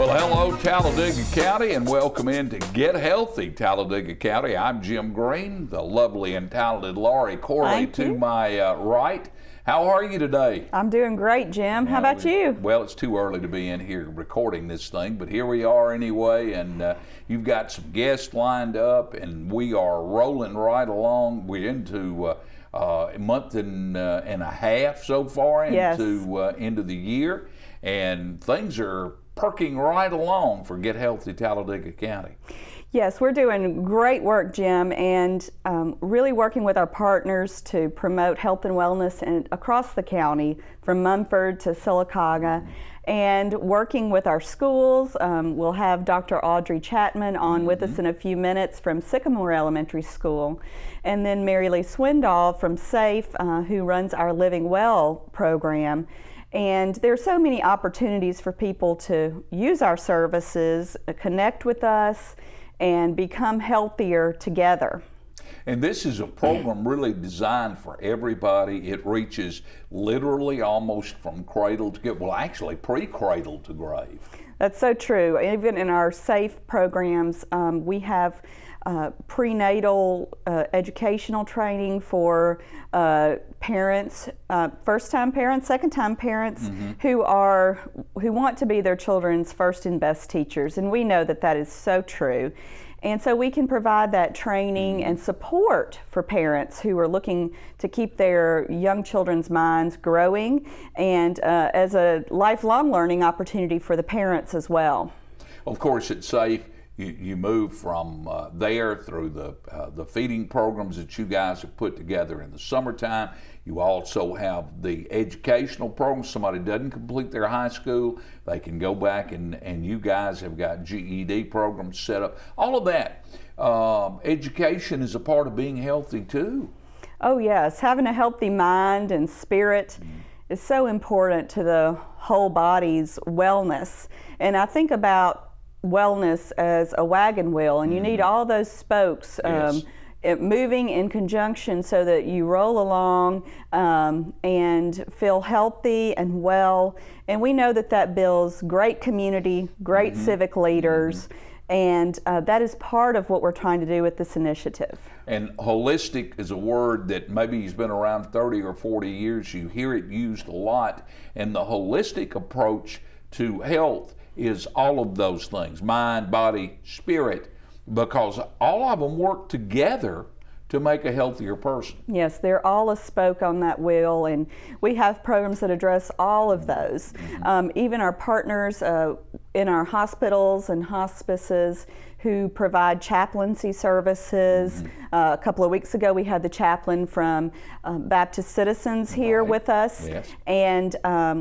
Well, hello, Talladega County, and welcome in to Get Healthy, Talladega County. I'm Jim Green, the lovely and talented Laurie Corley to my right. How are you today? I'm doing great, Jim. How about you? Well, it's too early to be in here recording this thing, but here we are anyway, and you've got some guests lined up, and we are rolling right along. We're into a month and a half so far into the year, and things are perking right along for Get Healthy Talladega County. Yes, we're doing great work, Jim, and really working with our partners to promote health and wellness across the county, from Mumford to Sylacauga, and working with our schools. We'll have Dr. Audrey Chapman on with us in a few minutes from Sycamore Elementary School, and then Mary Lee Swindoll from SAFE, who runs our Living Well program. And there are so many opportunities for people to use our services, connect with us, and become healthier together. And this is a program really designed for everybody. It reaches literally almost from cradle to grave, well, actually pre-cradle to grave. That's so true. Even in our SAFE programs, we have prenatal educational training for parents, first-time parents, second-time parents who want to be their children's first and best teachers, and we know that that is so true. And so we can provide that training and support for parents who are looking to keep their young children's minds growing, and as a lifelong learning opportunity for the parents as well. Of course, it's SAFE. You move from there through the feeding programs that you guys have put together in the summertime. You also have the educational programs. Somebody doesn't complete their high school, they can go back and you guys have got GED programs set up. All of that. Education is a part of being healthy too. Oh yes, having a healthy mind and spirit is so important to the whole body's wellness. And I think about wellness as a wagon wheel, and you need all those spokes moving in conjunction so that you roll along and feel healthy and well. And we know that that builds great community, great civic leaders, and that is part of what we're trying to do with this initiative. And holistic is a word that maybe has been around 30 or 40 years. You hear it used a lot, and the holistic approach to health is all of those things, mind, body, spirit, because all of them work together to make a healthier person. Yes, they're all a spoke on that wheel, and we have programs that address all of those. Even our partners in our hospitals and hospices who provide chaplaincy services. A couple of weeks ago we had the chaplain from Baptist Citizens here with us, and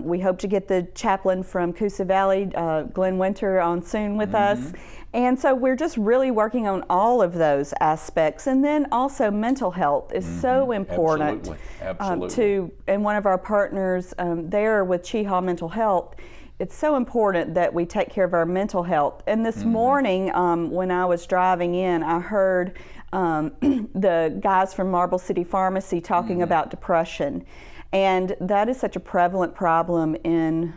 we hope to get the chaplain from Coosa Valley, Glenn Winter, on soon with us. And so we're just really working on all of those aspects. And then also mental health is so important. Absolutely. And one of our partners there with Cheehaw Mental Health, it's so important that we take care of our mental health. And this morning when I was driving in, I heard the guys from Marble City Pharmacy talking about depression. And that is such a prevalent problem in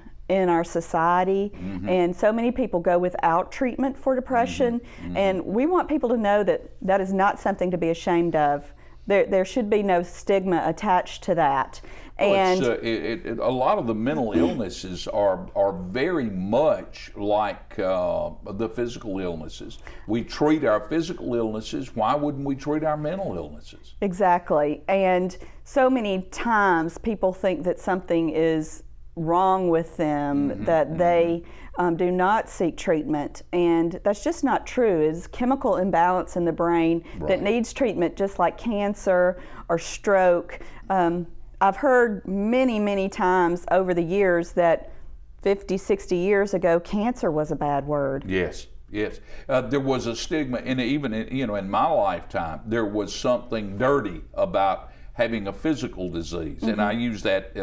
our society, and so many people go without treatment for depression, and we want people to know that that is not something to be ashamed of. There should be no stigma attached to that. And a lot of the mental illnesses are very much like the physical illnesses. We treat our physical illnesses. Why wouldn't we treat our mental illnesses? Exactly. And so many times people think that something is wrong with them, that they do not seek treatment, and that's just not true. It's chemical imbalance in the brain that needs treatment, just like cancer or stroke. I've heard many times over the years that 50, 60 years ago, cancer was a bad word. Yes. There was a stigma, and even in my lifetime, there was something dirty about having a physical disease, and I use that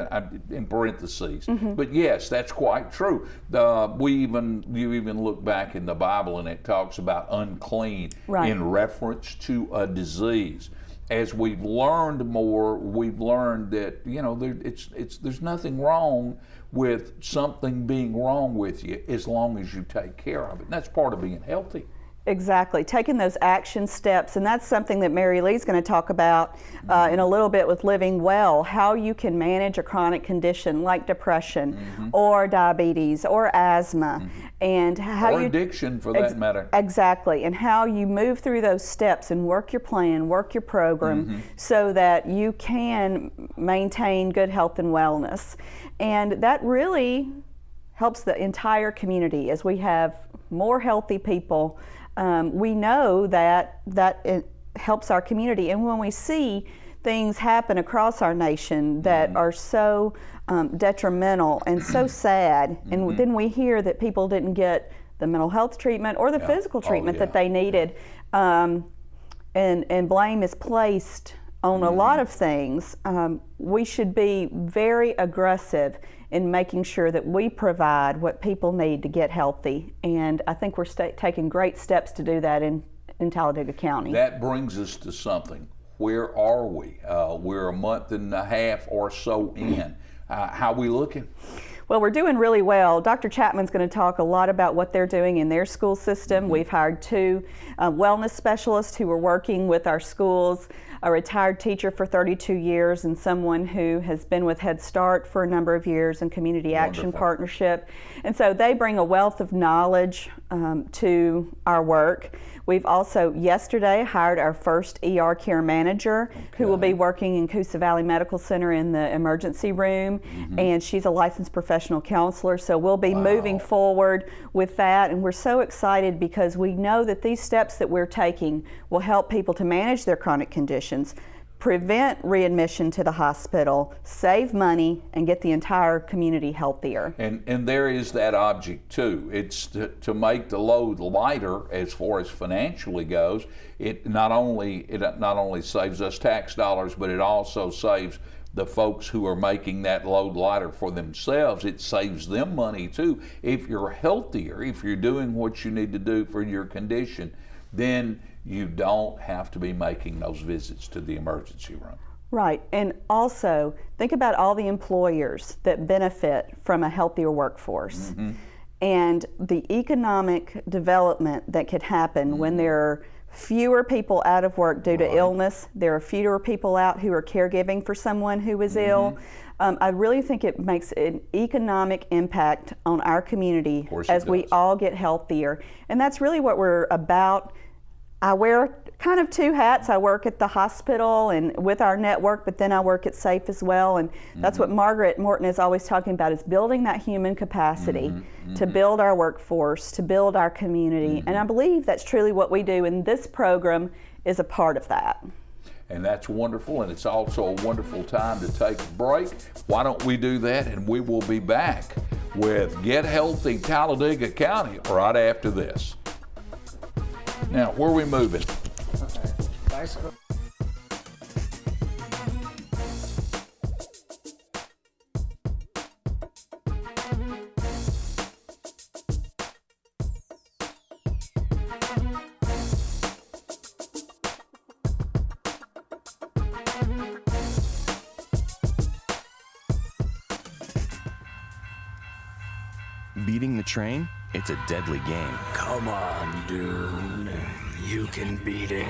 in parentheses. But yes, that's quite true. You even look back in the Bible, and it talks about unclean in reference to a disease. as we've learned more, we've learned that, you know, there's nothing wrong with something being wrong with you as long as you take care of it. And that's part of being healthy. Exactly, taking those action steps, and that's something that Mary Lee's going to talk about in a little bit with Living Well, how you can manage a chronic condition like depression or diabetes or asthma, and how or addiction for that matter. Exactly, and how you move through those steps and work your plan, work your program, so that you can maintain good health and wellness. And that really helps the entire community. As we have more healthy people, we know that it helps our community. And when we see things happen across our nation that are so detrimental and so sad, and then we hear that people didn't get the mental health treatment or the physical treatment that they needed, and blame is placed on a lot of things, we should be very aggressive in making sure that we provide what people need to get healthy. And I think we're taking great steps to do that in Talladega County. That brings us to something. Where are we? We're a month and a half or so in. How are we looking? Well, we're doing really well. Dr. Chapman's going to talk a lot about what they're doing in their school system. We've hired 2 wellness specialists who are working with our schools, a retired teacher for 32 years and someone who has been with Head Start for a number of years and Community Action Partnership. And so they bring a wealth of knowledge to our work. We've also yesterday hired our first ER care manager who will be working in Coosa Valley Medical Center in the emergency room, and she's a licensed professional counselor, so we'll be moving forward with that. And we're so excited because we know that these steps that we're taking will help people to manage their chronic conditions, prevent readmission to the hospital, save money, and get the entire community healthier. And there is that object too. It's to make the load lighter as far as financially goes. It not only saves us tax dollars, but it also saves the folks who are making that load lighter for themselves. It saves them money too. If you're healthier, if you're doing what you need to do for your condition, then you don't have to be making those visits to the emergency room. Right, and also think about all the employers that benefit from a healthier workforce and the economic development that could happen when there are fewer people out of work due to illness. There are fewer people out who are caregiving for someone who is ill. I really think it makes an economic impact on our community as we all get healthier. And that's really what we're about. I wear kind of 2 hats. I work at the hospital and with our network, but then I work at SAFE as well. And that's what Margaret Morton is always talking about, is building that human capacity to build our workforce, to build our community. And I believe that's truly what we do, and this program is a part of that. And that's wonderful, and it's also a wonderful time to take a break. Why don't we do that, and we will be back with Get Healthy Talladega County right after this. Now, where are we moving? Bicycle. Beating the train? It's a deadly game. Come on, dude. You can beat it.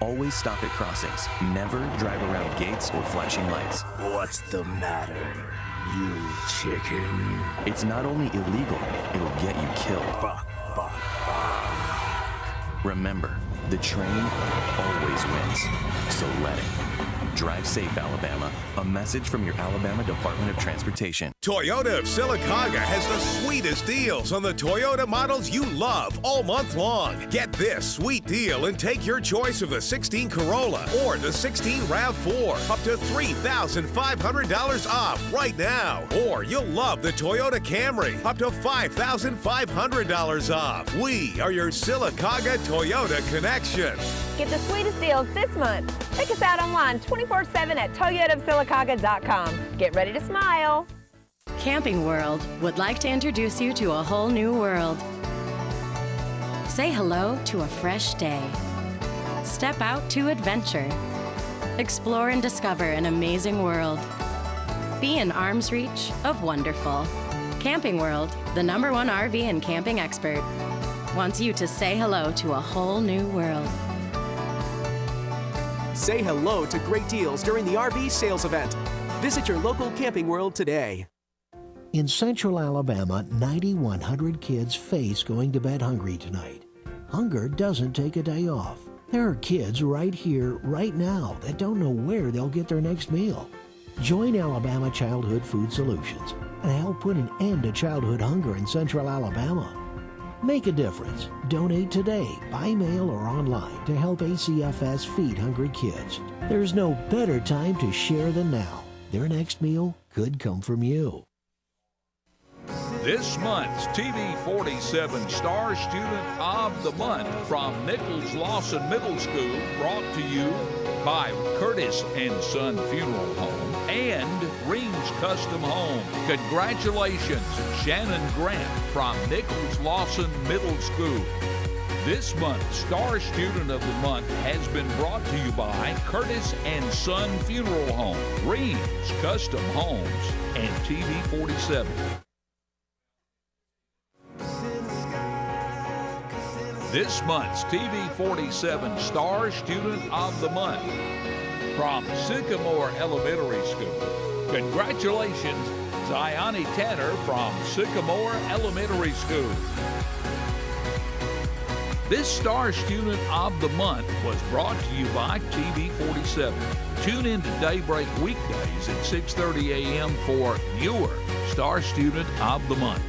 Always stop at crossings. Never drive around gates or flashing lights. What's the matter, you chicken? It's not only illegal, it'll get you killed. Buck. Remember, the train always wins. So let it. Drive safe, Alabama. A message from your Alabama Department of Transportation. Toyota of Sylacauga has the sweetest deals on the Toyota models you love all month long. Get this sweet deal and take your choice of the 16 Corolla or the 16 RAV4 up to $3,500 off right now. Or you'll love the Toyota Camry up to $5,500 off. We are your Sylacauga Toyota connection. Get the sweetest deals this month. Check us out online 24/7 at toyotaofsylacauga.com. Get ready to smile. Camping World would like to introduce you to a whole new world. Say hello to a fresh day. Step out to adventure. Explore and discover an amazing world. Be in arm's reach of wonderful. Camping World, the #1 RV and camping expert, wants you to say hello to a whole new world. Say hello to great deals during the RV sales event. Visit your local Camping World today. In Central Alabama, 9,100 kids face going to bed hungry tonight. Hunger doesn't take a day off. There are kids right here, right now, that don't know where they'll get their next meal. Join Alabama Childhood Food Solutions and help put an end to childhood hunger in Central Alabama. Make a difference. Donate today, by mail or online, to help ACFS feed hungry kids. There's no better time to share than now. Their next meal could come from you. This month's TV 47 Star Student of the Month from Nichols Lawson Middle School, brought to you by Curtis and Son Funeral Home and Reams Custom Home. Congratulations, Shannon Grant from Nichols Lawson Middle School. This month's Star Student of the Month has been brought to you by Curtis and Son Funeral Home, Reams Custom Homes, and TV 47. This month's TV 47 Star Student of the Month from Sycamore Elementary School. Congratulations, Zioni Tanner from Sycamore Elementary School. This Star Student of the Month was brought to you by TV 47. Tune in to Daybreak weekdays at 6:30 a.m. for your Star Student of the Month.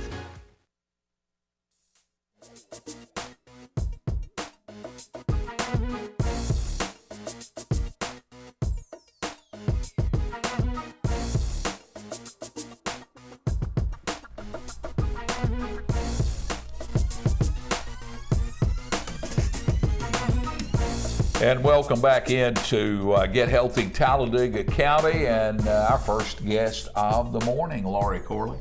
And welcome back into Get Healthy Talladega County, and our first guest of the morning, Laurie Corley.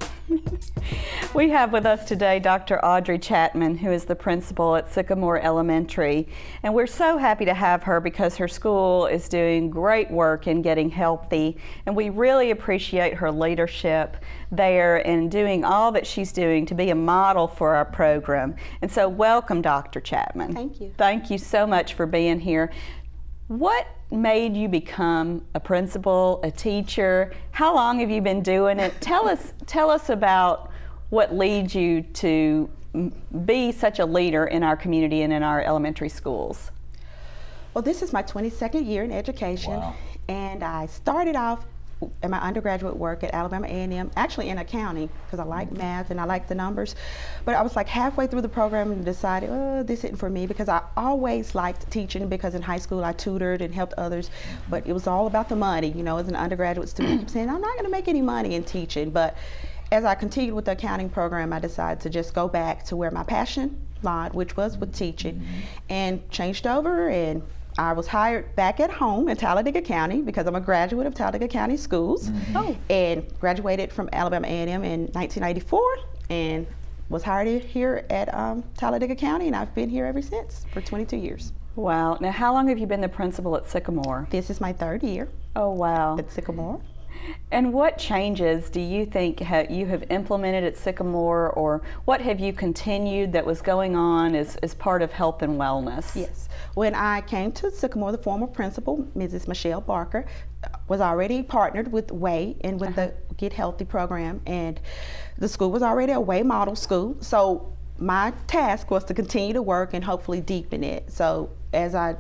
We have with us today Dr. Audrey Chapman, who is the principal at Sycamore Elementary. And we're so happy to have her because her school is doing great work in getting healthy. And we really appreciate her leadership there and doing all that she's doing to be a model for our program. And so welcome, Dr. Chapman. Thank you. Thank you so much for being here. What made you become a principal, a teacher? How long have you been doing it? Tell us about what leads you to be such a leader in our community and in our elementary schools. Well, this is my 22nd year in education. Wow. And I started off in my undergraduate work at Alabama A&M, actually in accounting, because I like math and I like the numbers. But I was like halfway through the program and decided, oh, this isn't for me, because I always liked teaching, because in high school I tutored and helped others, but it was all about the money. You know, as an undergraduate student, I kept saying, I'm not going to make any money in teaching. But as I continued with the accounting program, I decided to just go back to where my passion lied, which was with teaching, and changed over, and I was hired back at home in Talladega County because I'm a graduate of Talladega County Schools, and graduated from Alabama A&M in 1994, and was hired here at Talladega County, and I've been here ever since for 22 years. Wow. Now, how long have you been the principal at Sycamore? This is my third year. Oh, wow. At Sycamore. And what changes do you think you have implemented at Sycamore, or what have you continued that was going on as part of health and wellness? Yes. When I came to Sycamore, the former principal, Mrs. Michelle Barker, was already partnered with WAY and with the Get Healthy program, and the school was already a WAY model school. So my task was to continue to work and hopefully deepen it. So as I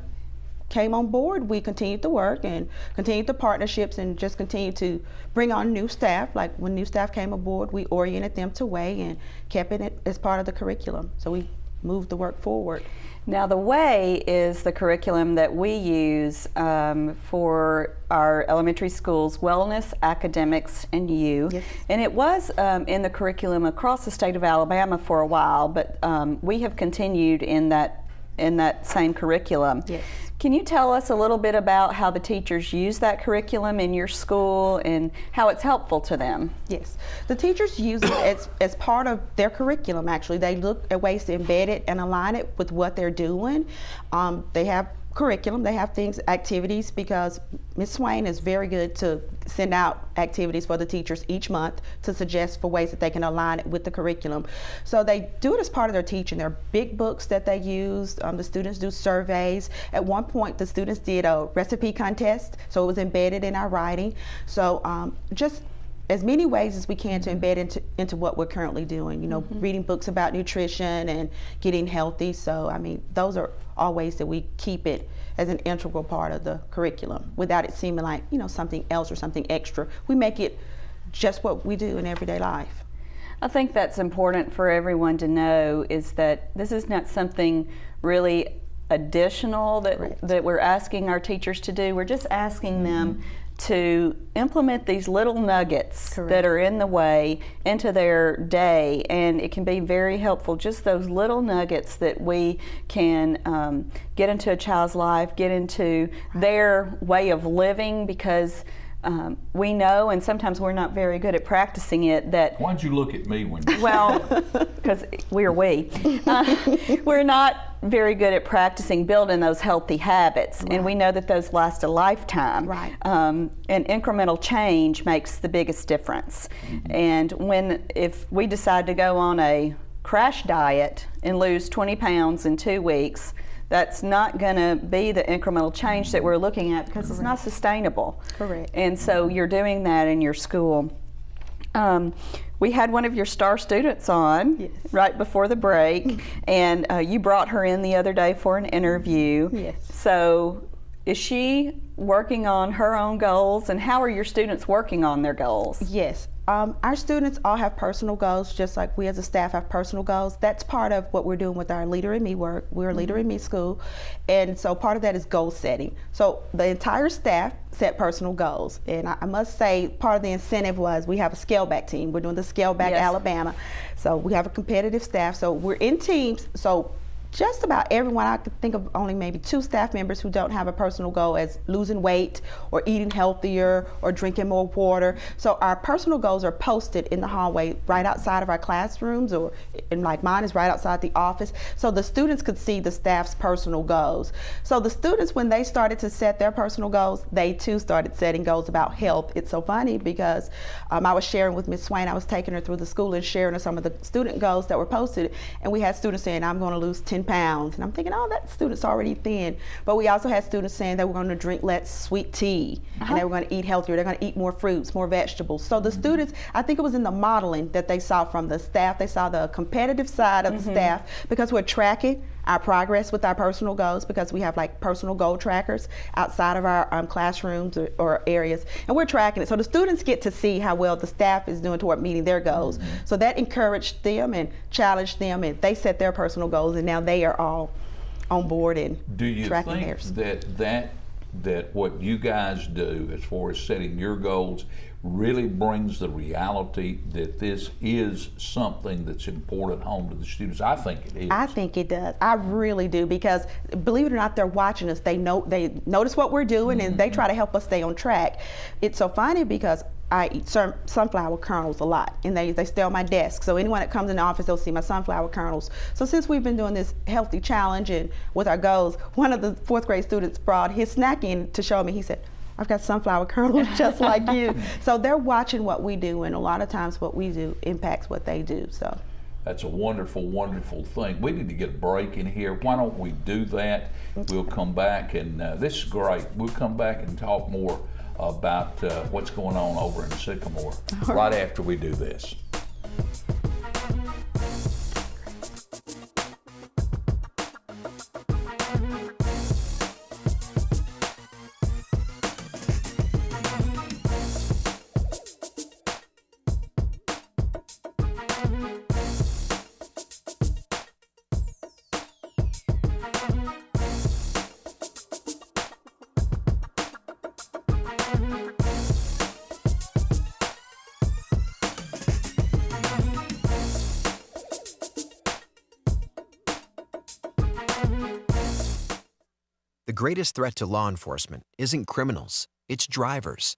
came on board, we continued to work and continued the partnerships and just continued to bring on new staff. Like when new staff came aboard, we oriented them to WAY and kept it as part of the curriculum. So we moved the work forward. Now, the WAY is the curriculum that we use for our elementary schools, wellness, academics, and you. Yes. And it was in the curriculum across the state of Alabama for a while, but we have continued in that same curriculum. Yes. Can you tell us a little bit about how the teachers use that curriculum in your school and how it's helpful to them? Yes, the teachers use it as part of their curriculum. Actually, they look at ways to embed it and align it with what they're doing. They have curriculum. They have things, activities, because Ms. Swain is very good to send out activities for the teachers each month to suggest for ways that they can align it with the curriculum. So they do it as part of their teaching. There are big books that they use. The students do surveys. At one point, the students did a recipe contest, so it was embedded in our writing. So just as many ways as we can to embed into what we're currently doing, you know, reading books about nutrition and getting healthy. So, I mean, those are all ways that we keep it as an integral part of the curriculum without it seeming like, you know, something else or something extra. We make it just what we do in everyday life. I think that's important for everyone to know, is that this is not something really additional that we're asking our teachers to do. We're just asking them to implement these little nuggets that are in the way into their day, and it can be very helpful. Just those little nuggets that we can get into a child's life, get into their way of living, because we know, and sometimes we're not very good at practicing it, that... Why'd you look at me when you... Well, because we're not very good at practicing building those healthy habits, and we know that those last a lifetime. And incremental change makes the biggest difference. And if we decide to go on a crash diet and lose 20 pounds in 2 weeks, that's not going to be the incremental change that we're looking at, because it's not sustainable. And so you're doing that in your school. We had one of your star students on right before the break, and you brought her in the other day for an interview. So is she working on her own goals, and how are your students working on their goals? Yes. Our students all have personal goals, just like we as a staff have personal goals. That's part of what we're doing with our Leader in Me work. We're a Leader in Me school, and so part of that is goal setting. So the entire staff set personal goals, and I must say part of the incentive was we have a scale back team. We're doing the scale back Alabama, so we have a competitive staff. So we're in teams. So just about everyone, I could think of only maybe 2 staff members who don't have a personal goal as losing weight or eating healthier or drinking more water. So our personal goals are posted in the hallway right outside of our classrooms, and like mine is right outside the office. So the students could see the staff's personal goals. So the students, when they started to set their personal goals, they too started setting goals about health. It's so funny because I was sharing with Ms. Swain, I was taking her through the school and sharing her some of the student goals that were posted, and we had students saying, I'm going to lose 10 pounds. And I'm thinking, oh, that student's already thin. But we also had students saying they were going to drink less sweet tea, and they were going to eat healthier. They're going to eat more fruits, more vegetables. So the students, I think it was in the modeling that they saw from the staff. They saw the competitive side of the staff, because we're tracking our progress with our personal goals, because we have like personal goal trackers outside of our classrooms or areas, and we're tracking it. So the students get to see how well the staff is doing toward meeting their goals. So that encouraged them and challenged them, and they set their personal goals, and now they are all on board and tracking theirs. Do you think that what you guys do as far as setting your goals really brings the reality that this is something that's important home to the students? I think it is. I think it does. I really do, because believe it or not, they're watching us. They notice what we're doing, and they try to help us stay on track. It's so funny because I eat sunflower kernels a lot, and they stay on my desk. So anyone that comes in the office, they'll see my sunflower kernels. So since we've been doing this healthy challenge and with our goals, one of the 4th grade students brought his snack in to show me. He said, I've got sunflower kernels just like you. So they're watching what we do, and a lot of times what we do impacts what they do. So that's a wonderful, wonderful thing. We need to get a break in here. Why don't we do that? We'll come back, and this is great. We'll come back and talk more about what's going on over in Sycamore right after we do this. The greatest threat to law enforcement isn't criminals, it's drivers.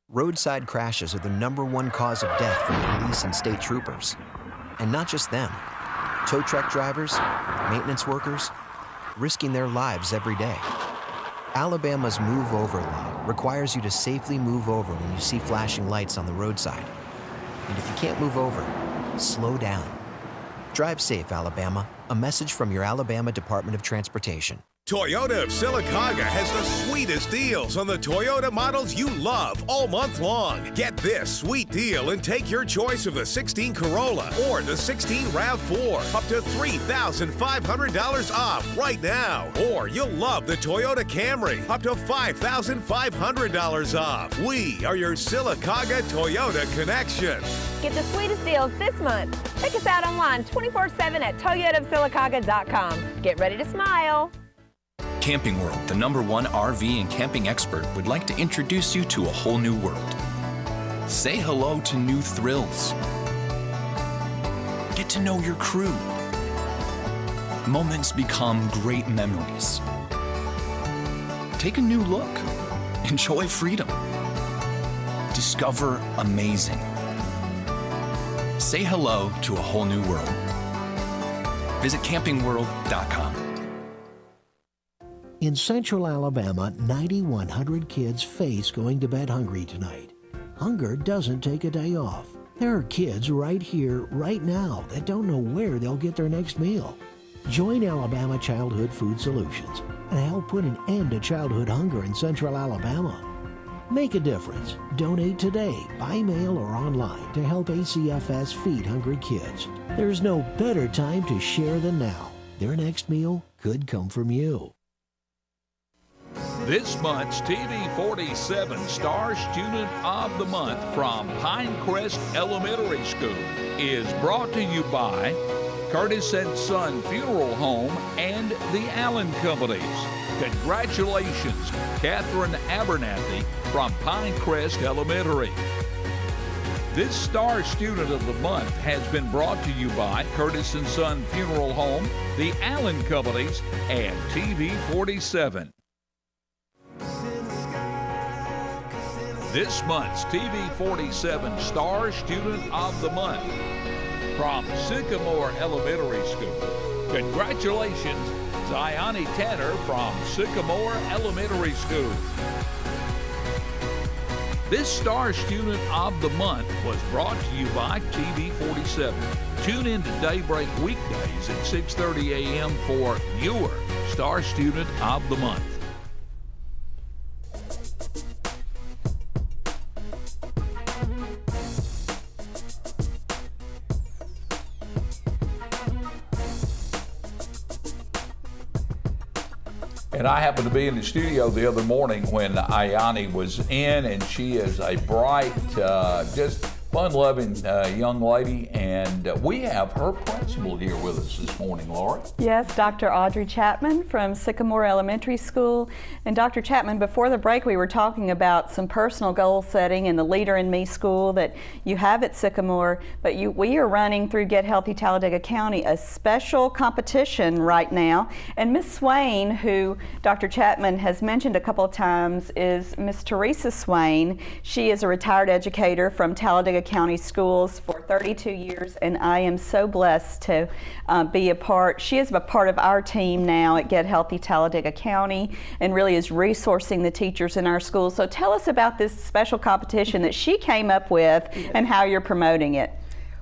Roadside crashes are the #1 cause of death for police and state troopers. And not just them. Tow truck drivers, maintenance workers, risking their lives every day. Alabama's Move Over law requires you to safely move over when you see flashing lights on the roadside. And if you can't move over, slow down. Drive safe, Alabama. A message from your Alabama Department of Transportation. Toyota of Sylacauga has the sweetest deals on the Toyota models you love all month long. Get this sweet deal and take your choice of the 16 Corolla or the 16 RAV4 up to $3,500 off right now. Or you'll love the Toyota Camry up to $5,500 off. We are your Sylacauga Toyota connection. Get the sweetest deals this month. Check us out online 24/7 at toyotaofsylacauga.com. Get ready to smile. Camping World, the #1 RV and camping expert, would like to introduce you to a whole new world. Say hello to new thrills. Get to know your crew. Moments become great memories. Take a new look. Enjoy freedom. Discover amazing. Say hello to a whole new world. Visit campingworld.com. In Central Alabama, 9,100 kids face going to bed hungry tonight. Hunger doesn't take a day off. There are kids right here, right now, that don't know where they'll get their next meal. Join Alabama Childhood Food Solutions and help put an end to childhood hunger in Central Alabama. Make a difference. Donate today, by mail or online, to help ACFS feed hungry kids. There's no better time to share than now. Their next meal could come from you. This month's TV 47 Star Student of the Month from Pinecrest Elementary School is brought to you by Curtis & Son Funeral Home and the Allen Companies. Congratulations, Catherine Abernathy from Pinecrest Elementary. This Star Student of the Month has been brought to you by Curtis & Son Funeral Home, the Allen Companies, and TV 47. This month's TV 47 Star Student of the Month from Sycamore Elementary School. Congratulations, Ziani Tanner from Sycamore Elementary School. This Star Student of the Month was brought to you by TV 47. Tune in to Daybreak weekdays at 6:30 a.m. for your Star Student of the Month. And I happened to be in the studio the other morning when Ayani was in, and she is a bright, just fun-loving young lady, and we have her principal here with us this morning, Laura. Yes, Dr. Audrey Chapman from Sycamore Elementary School. And Dr. Chapman, before the break we were talking about some personal goal setting in the Leader in Me school that you have at Sycamore, but we are running through Get Healthy Talladega County a special competition right now. And Miss Swain, who Dr. Chapman has mentioned a couple of times, is Miss Teresa Swain. She is a retired educator from Talladega County Schools for 32 years, and I am so blessed to be a part. She is a part of our team now at Get Healthy Talladega County and really is resourcing the teachers in our schools. So tell us about this special competition that she came up with and how you're promoting it.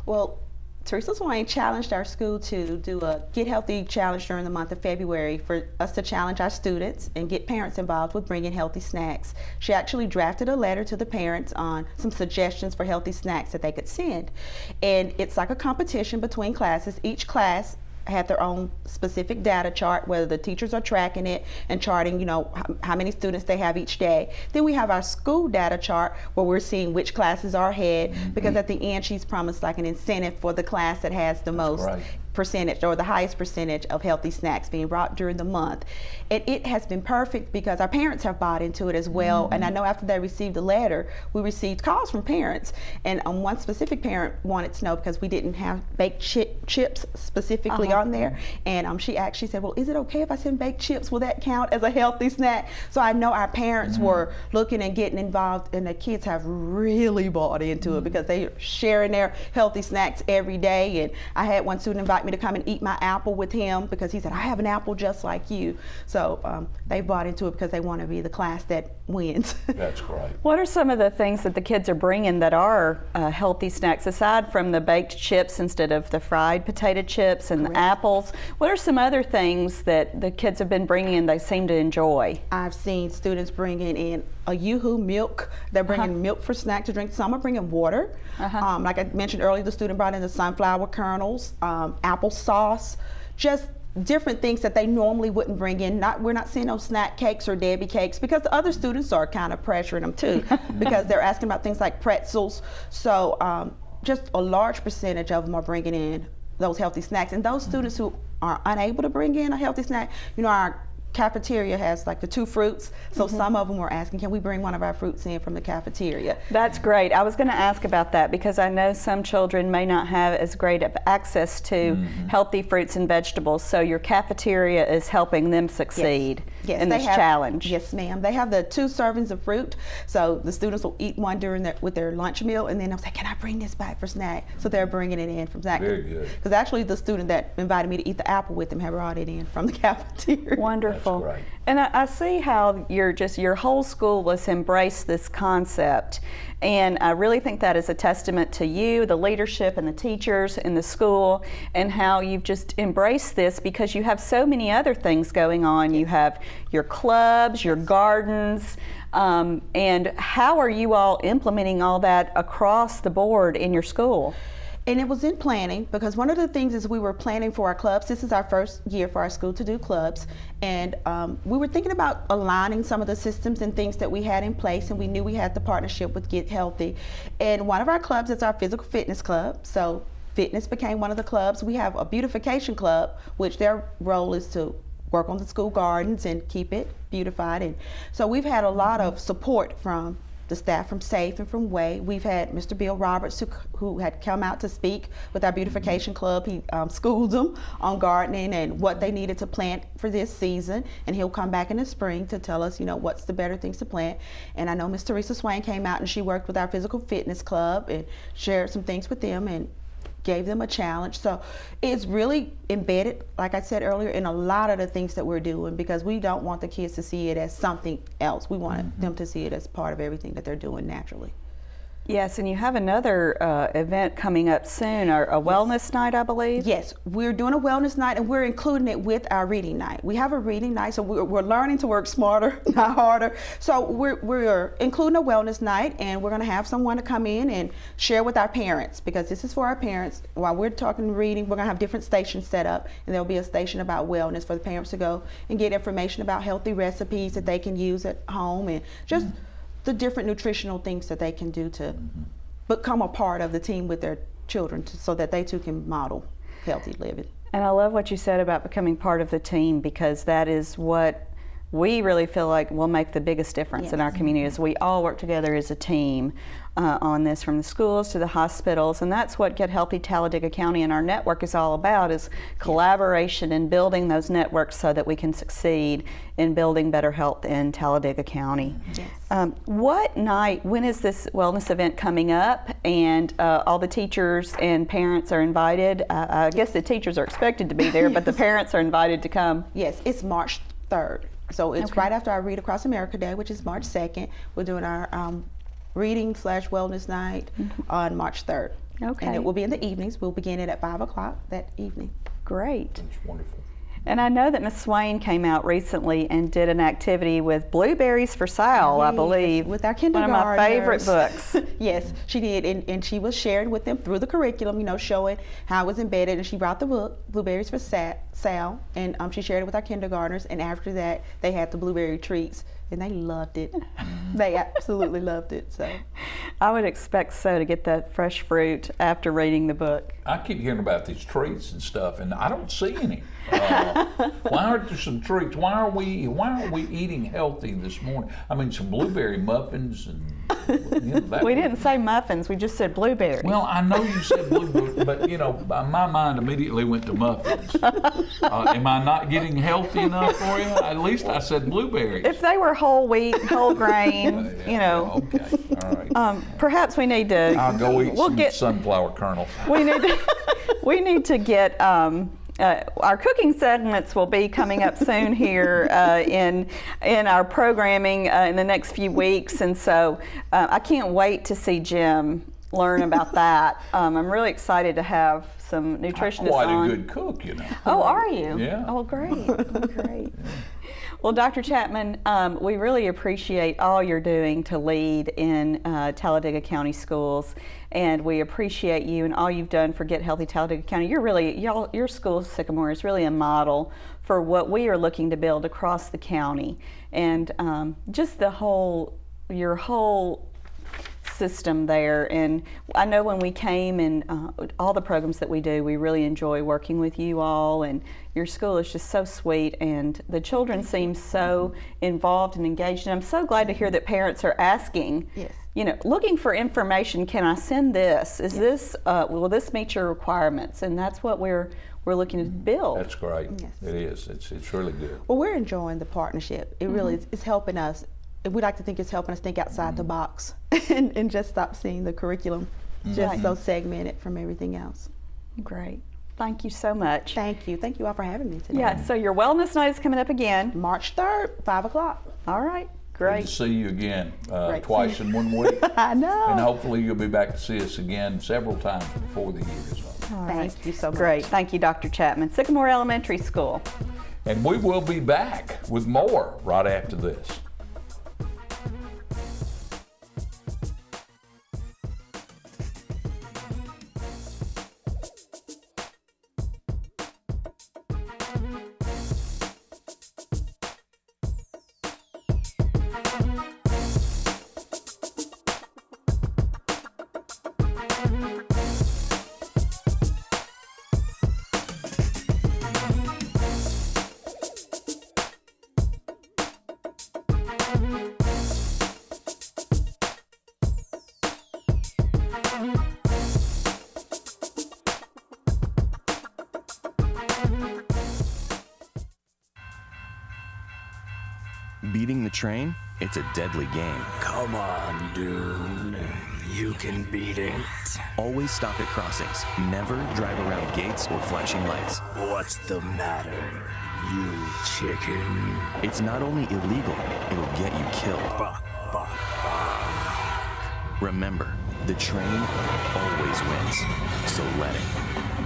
Well, Teresa Swain challenged our school to do a Get Healthy challenge during the month of February for us to challenge our students and get parents involved with bringing healthy snacks. She actually drafted a letter to the parents on some suggestions for healthy snacks that they could send. And it's like a competition between classes. Each class had their own specific data chart, whether the teachers are tracking it and charting, how many students they have each day. Then we have our school data chart where we're seeing which classes are ahead, because at the end she's promised like an incentive for the class that has the most percentage or the highest percentage of healthy snacks being brought during the month. And it has been perfect because our parents have bought into it as well. And I know after they received the letter, we received calls from parents. And one specific parent wanted to know, because we didn't have baked chips specifically on there. And she actually said, well, is it okay if I send baked chips? Will that count as a healthy snack? So I know our parents were looking and getting involved, and the kids have really bought into it because they are sharing their healthy snacks every day. And I had one student invite me to come and eat my apple with him because he said, I have an apple just like you. So they bought into it because they want to be the class that wins. That's great. What are some of the things that the kids are bringing that are healthy snacks, aside from the baked chips instead of the fried potato chips and the apples? What are some other things that the kids have been bringing and they seem to enjoy? I've seen students bringing in a Yoo-hoo milk. They're bringing milk for snack to drink. Some are bringing water. Like I mentioned earlier, the student brought in the sunflower kernels, applesauce, just different things that they normally wouldn't bring in. We're not seeing those snack cakes or Debbie cakes because the other students are kind of pressuring them too because they're asking about things like pretzels. So just a large percentage of them are bringing in those healthy snacks. And those students who are unable to bring in a healthy snack, our cafeteria has like the 2 fruits, so some of them were asking, can we bring one of our fruits in from the cafeteria? That's great. I was going to ask about that because I know some children may not have as great of access to healthy fruits and vegetables, so your cafeteria is helping them succeed in this challenge. Yes, ma'am. They have the 2 servings of fruit, so the students will eat one with their lunch meal, and then they'll say, can I bring this back for snack? So they're bringing it in from snack. Very good. Because actually the student that invited me to eat the apple with them had brought it in from the cafeteria. Wonderful. That's great. And I see how your whole school has embraced this concept, and I really think that is a testament to you, the leadership and the teachers in the school, and how you've just embraced this because you have so many other things going on. You have your clubs, your gardens, and how are you all implementing all that across the board in your school? And it was in planning because one of the things is we were planning for our clubs. This is our first year for our school to do clubs. And we were thinking about aligning some of the systems and things that we had in place, and we knew we had the partnership with Get Healthy. And one of our clubs is our physical fitness club. So fitness became one of the clubs. We have a beautification club, which their role is to work on the school gardens and keep it beautified. And so we've had a lot of support from the staff from SAFE and from WAY. We've had Mr. Bill Roberts who had come out to speak with our beautification club. He schooled them on gardening and what they needed to plant for this season, and he'll come back in the spring to tell us, what's the better things to plant. And I know Miss Teresa Swain came out and she worked with our physical fitness club and shared some things with them and gave them a challenge. So it's really embedded, like I said earlier, in a lot of the things that we're doing because we don't want the kids to see it as something else. We want them to see it as part of everything that they're doing naturally. Yes, and you have another event coming up soon, a wellness night, I believe? Yes, we're doing a wellness night and we're including it with our reading night. We have a reading night, so we're learning to work smarter, not harder. So we're including a wellness night, and we're going to have someone to come in and share with our parents because this is for our parents. While we're talking reading, we're going to have different stations set up, and there'll be a station about wellness for the parents to go and get information about healthy recipes that they can use at home and just the different nutritional things that they can do to become a part of the team with their children so that they too can model healthy living. And I love what you said about becoming part of the team because that is what we really feel like will make the biggest difference in our community as we all work together as a team on this, from the schools to the hospitals, and that's what Get Healthy Talladega County and our network is all about, is collaboration and building those networks so that we can succeed in building better health in Talladega County. What night, when is this wellness event coming up? And all the teachers and parents are invited. I guess the teachers are expected to be there, but the parents are invited to come. Yes, it's March 3rd. So it's right after our Read Across America Day, which is March 2nd. We're doing our reading/wellness night on March 3rd. Okay. And it will be in the evenings. We'll begin it at 5 o'clock that evening. Great. That's wonderful. And I know that Ms. Swain came out recently and did an activity with Blueberries for Sale, I believe. With our kindergartners. One of my favorite books. Yes, she did. And she was sharing with them through the curriculum, showing how it was embedded. And she brought the book, Blueberries for Sale, and she shared it with our kindergartners. And after that, they had the blueberry treats. And they loved it. They absolutely loved it. So, I would expect so, to get that fresh fruit after reading the book. I keep hearing about these treats and stuff, and I don't see any. Why aren't there some treats? Why are we eating healthy this morning? I mean, some blueberry muffins and We didn't say muffins. We just said blueberries. Well, I know you said blueberry, but my mind immediately went to muffins. Am I not getting healthy enough for you? At least I said blueberries. If they were whole wheat, whole grain, Okay, all right. Perhaps we need to. I'll go eat some sunflower kernels. We need to get. Our cooking segments will be coming up soon here in our programming in the next few weeks, and so I can't wait to see Jim learn about that. I'm really excited to have some nutritionists I'm quite on. a good cook, Oh, are you? Yeah. Oh, great. Great. Well, Dr. Chapman, we really appreciate all you're doing to lead in Talladega County schools, and we appreciate you and all you've done for Get Healthy Talladega County. Your school, Sycamore, is really a model for what we are looking to build across the county, and just your whole system there. And I know when we came and all the programs that we do, we really enjoy working with you all, and your school is just so sweet, and the children seem so involved and engaged, and I'm so glad to hear that parents are asking, looking for information. Can I send this? Is this will this meet your requirements? And that's what we're looking to build. That's great. Yes. It is. It's really good. Well, we're enjoying the partnership. It really is. It's helping us. We like to think it's helping us think outside the box and just stop seeing the curriculum just so segmented from everything else. Great. Thank you so much. Thank you. Thank you all for having me today. Yeah, so your wellness night is coming up again. March 3rd, 5 o'clock. All right. Great. Good to see you again twice in 1 week. I know. And hopefully you'll be back to see us again several times before the year is up. All Thank you so much. Great. Thank you, Dr. Chapman. Sycamore Elementary School. And we will be back with more right after this. Beating the train? It's a deadly game. Come on, dude. You can beat it. Always stop at crossings. Never drive around gates or flashing lights. What's the matter, you chicken? It's not only illegal, it'll get you killed. Buck, buck, buck. Remember, the train always wins. So let it.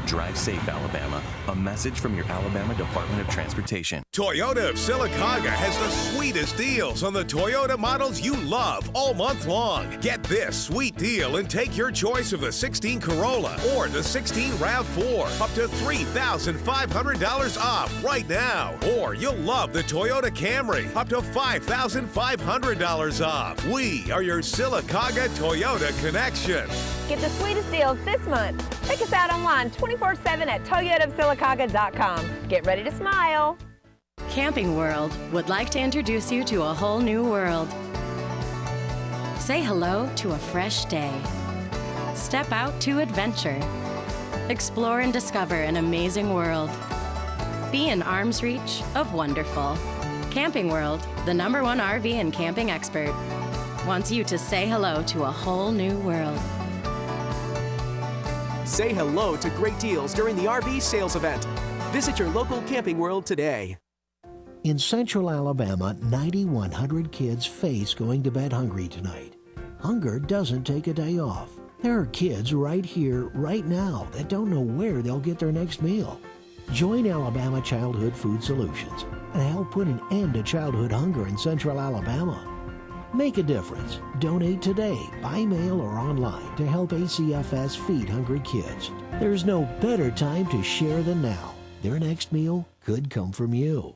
Drive safe, Alabama. A message from your Alabama Department of Transportation. Toyota of Sylacauga has the sweetest deals on the Toyota models you love all month long. Get this sweet deal and take your choice of the 16 Corolla or the 16 RAV4 up to $3,500 off right now. Or you'll love the Toyota Camry up to $5,500 off. We are your Sylacauga Toyota connection. Get the sweetest deals this month. Check us out online 24/7 at toyotaofsylacauga.com. Get ready to smile. Camping World would like to introduce you to a whole new world. Say hello to a fresh day. Step out to adventure. Explore and discover an amazing world. Be in arm's reach of wonderful. Camping World, the #1 RV and camping expert, wants you to say hello to a whole new world. Say hello to great deals during the RV sales event. Visit your local Camping World today. In Central Alabama, 9,100 kids face going to bed hungry tonight. Hunger doesn't take a day off. There are kids right here, right now, that don't know where they'll get their next meal. Join Alabama Childhood Food Solutions and help put an end to childhood hunger in Central Alabama. Make a difference. Donate today, by mail or online, to help ACFS feed hungry kids. There's no better time to share than now. Their next meal could come from you.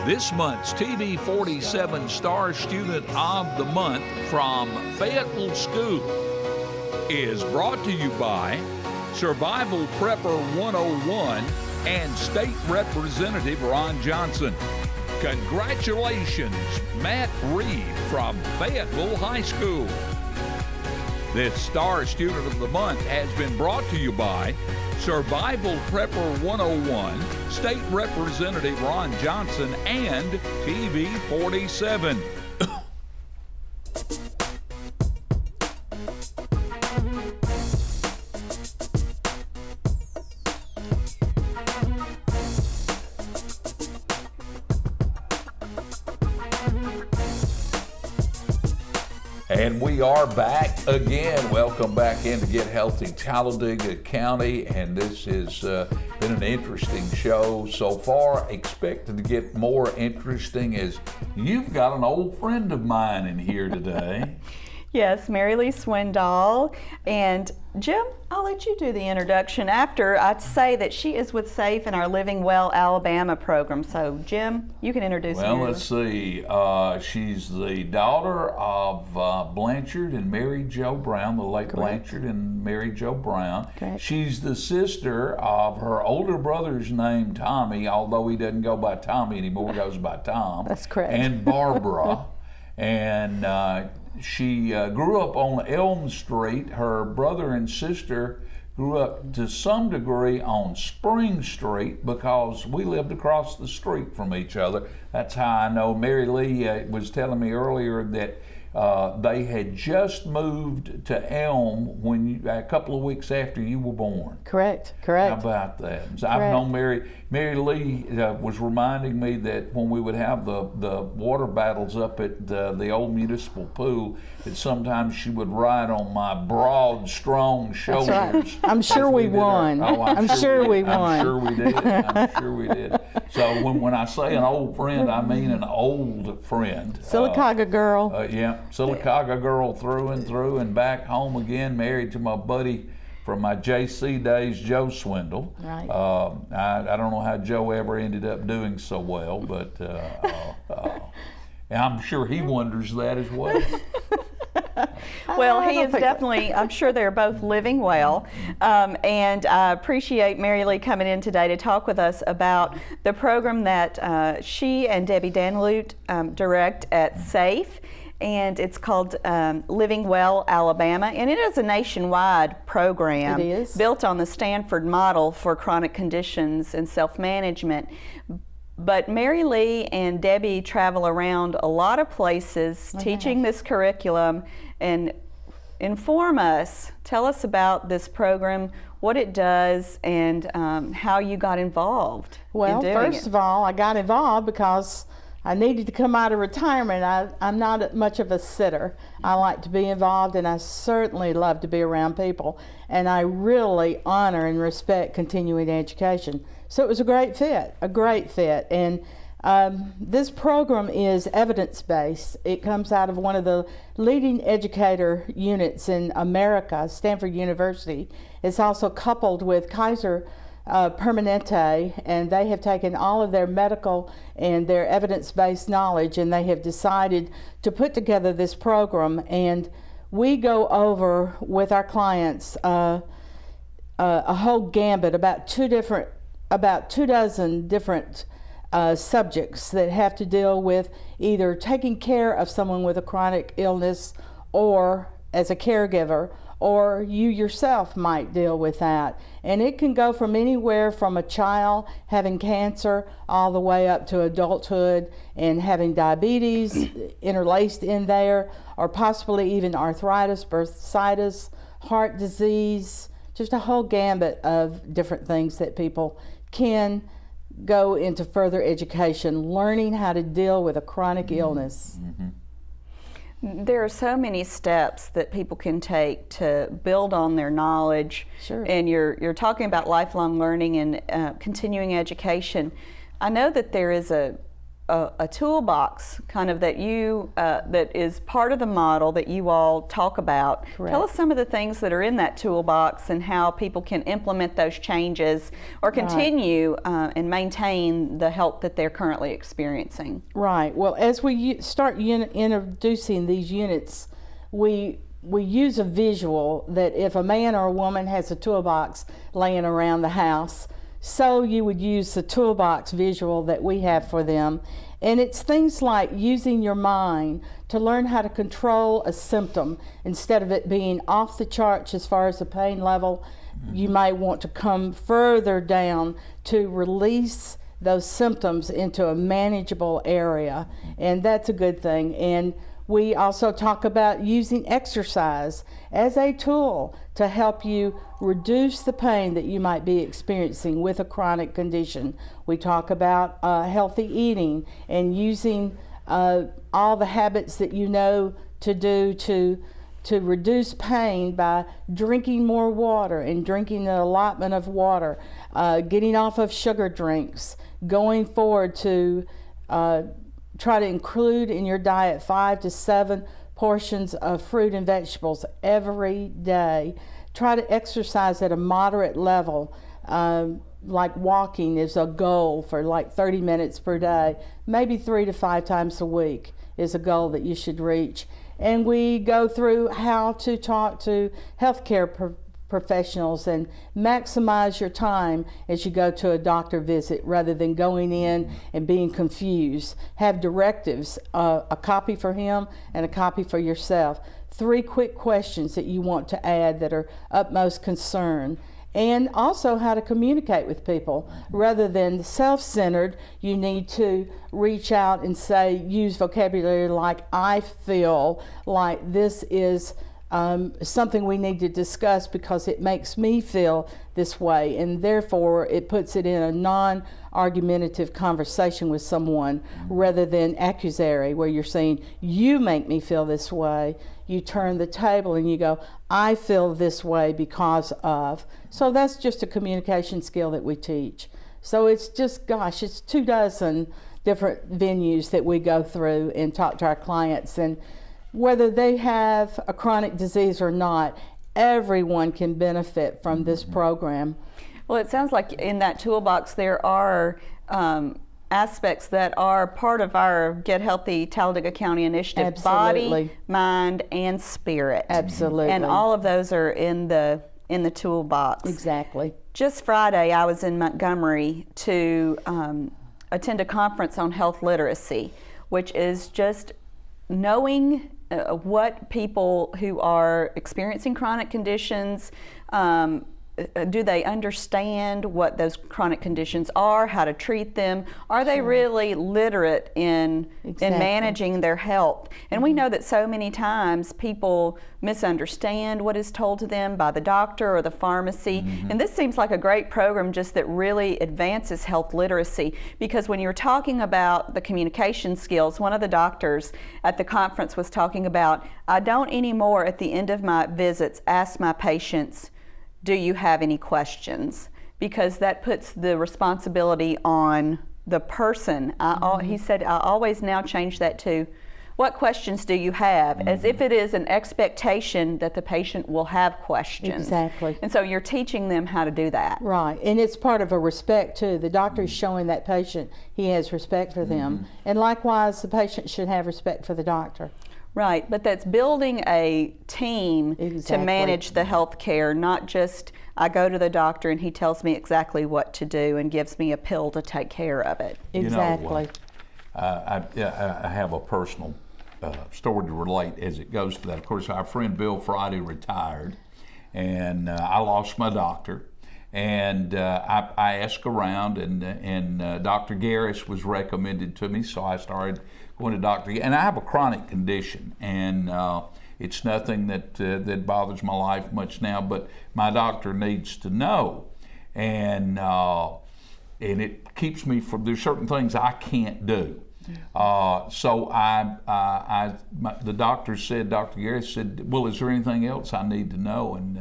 This month's TV 47 Star Student of the Month from Fayetteville School is brought to you by Survival Prepper 101 and State Representative Ron Johnson. Congratulations, Matt Reed from Fayetteville High School. This Star Student of the Month has been brought to you by Survival Prepper 101, State Representative Ron Johnson, and TV 47. And we are back again. Welcome back in to Get Healthy Talladega County. And this has been an interesting show so far. Expected to get more interesting as you've got an old friend of mine in here today. Yes, Mary Lee Swindoll. And Jim, I'll let you do the introduction after I say that she is with SAFE in our Living Well Alabama program. So Jim, you can introduce her. Well, let's see. She's the daughter of Blanchard and Mary Jo Brown, the late Blanchard and Mary Jo Brown. Correct. She's the sister of her older brother's name, Tommy, although he doesn't go by Tommy anymore, he goes by Tom. That's correct. And Barbara. And she grew up on Elm Street. Her brother and sister grew up to some degree on Spring Street because we lived across the street from each other. That's how I know. Mary Lee was telling me earlier that they had just moved to Elm a couple of weeks after you were born. Correct. How about that? So I've known Mary Lee was reminding me that when we would have the water battles up at the old municipal pool, that sometimes she would ride on my broad, strong shoulders. That's right. I'm sure we won. I'm sure we won. I'm sure we did. I'm sure we did. So when I say an old friend, I mean an old friend. Sylacauga girl. Yeah, Sylacauga girl through and through, and back home again, married to my buddy from my JC days, Joe Swindle. Right. I don't know how Joe ever ended up doing so well, but I'm sure he wonders that as well. Well, he is definitely, I'm sure they're both living well. And I appreciate Mary Lee coming in today to talk with us about the program that she and Debbie Danlute direct at SAFE. And it's called Living Well Alabama, and it is a nationwide program. It is. Built on the Stanford model for chronic conditions and self-management. But Mary Lee and Debbie travel around a lot of places teaching this curriculum and inform us, tell us about this program, what it does, and how you got involved. Well, first of all, I got involved because I needed to come out of retirement. I'm not much of a sitter. I like to be involved, and I certainly love to be around people. And I really honor and respect continuing education. So it was a great fit. And this program is evidence-based. It comes out of one of the leading educator units in America, Stanford University. It's also coupled with Kaiser Permanente, and they have taken all of their medical and their evidence-based knowledge, and they have decided to put together this program. And we go over with our clients a whole gambit, about two dozen different subjects that have to deal with either taking care of someone with a chronic illness or as a caregiver, or you yourself might deal with that. And it can go from anywhere from a child having cancer all the way up to adulthood and having diabetes interlaced in there, or possibly even arthritis, bursitis, heart disease, just a whole gambit of different things that people can go into further education, learning how to deal with a chronic illness. Mm-hmm. There are so many steps that people can take to build on their knowledge. Sure. And you're talking about lifelong learning and continuing education. I know that there is a toolbox kind of that that is part of the model that you all talk about. Correct. Tell us some of the things that are in that toolbox and how people can implement those changes or continue and maintain the health that they're currently experiencing. Right. Well, as we start introducing these units, we use a visual that if a man or a woman has a toolbox laying around the house, so you would use the toolbox visual that we have for them. And it's things like using your mind to learn how to control a symptom instead of it being off the charts as far as the pain level. You might want to come further down to release those symptoms into a manageable area, and that's a good thing. And we also talk about using exercise as a tool to help you reduce the pain that you might be experiencing with a chronic condition. We talk about healthy eating and using all the habits that you know to do to reduce pain by drinking more water and drinking an allotment of water, getting off of sugar drinks, going forward to try to include in your diet 5 to 7 portions of fruit and vegetables every day. Try to exercise at a moderate level, like walking is a goal for like 30 minutes per day. Maybe 3 to 5 times a week is a goal that you should reach. And we go through how to talk to healthcare professionals and maximize your time as you go to a doctor visit rather than going in and being confused. Have directives, a copy for him and a copy for yourself. 3 quick questions that you want to add that are utmost concern. And also how to communicate with people. Rather than self-centered, you need to reach out and say, use vocabulary like, I feel like this is something we need to discuss because it makes me feel this way, and therefore it puts it in a non-argumentative conversation with someone rather than accusatory, where you're saying, you make me feel this way. You turn the table and you go, I feel this way because of. So that's just a communication skill that we teach. So it's just, gosh, it's 24 different venues that we go through and talk to our clients, and whether they have a chronic disease or not, everyone can benefit from this program. Well, it sounds like in that toolbox there are aspects that are part of our Get Healthy Talladega County initiative. Absolutely. Body, mind, and spirit. Absolutely. And all of those are in the toolbox. Exactly. Just Friday, I was in Montgomery to attend a conference on health literacy, which is just knowing what people who are experiencing chronic conditions, do they understand what those chronic conditions are, how to treat them? Are they really literate in managing their health? And we know that so many times people misunderstand what is told to them by the doctor or the pharmacy. And this seems like a great program just that really advances health literacy, because when you're talking about the communication skills, one of the doctors at the conference was talking about, I don't anymore at the end of my visits ask my patients, do you have any questions? Because that puts the responsibility on the person. He said, I always now change that to, what questions do you have? As if it is an expectation that the patient will have questions. Exactly. And so you're teaching them how to do that. Right, and it's part of a respect too. The doctor is showing that patient he has respect for them. And likewise, the patient should have respect for the doctor. Right, but that's building a team to manage the health care, not just I go to the doctor and he tells me exactly what to do and gives me a pill to take care of it. Exactly. I have a personal story to relate as it goes to that. Of course, our friend Bill Friday retired, and I lost my doctor. And I asked around, and Dr. Garris was recommended to me, so I started going to Dr. And I have a chronic condition, and it's nothing that bothers my life much now, but my doctor needs to know. And it keeps me from, there's certain things I can't do. So the doctor said, Dr. Garris said, well, is there anything else I need to know? And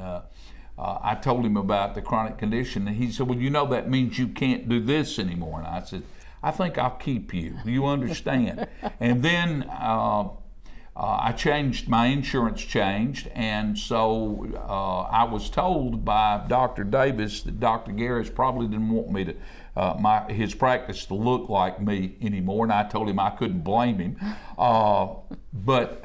I told him about the chronic condition, and he said, well, you know, that means you can't do this anymore. And I said, I think I'll keep you. You understand? And then I changed, my insurance changed, and so I was told by Dr. Davis that Dr. Garris probably didn't want me to, his practice to look like me anymore, and I told him I couldn't blame him. But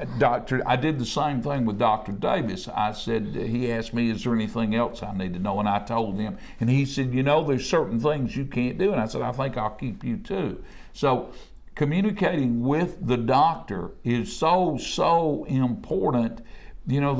I did the same thing with Dr. Davis. I said, he asked me, is there anything else I need to know? And I told him, and he said, you know, there's certain things you can't do. And I said, I think I'll keep you too. So communicating with the doctor is so important. You know,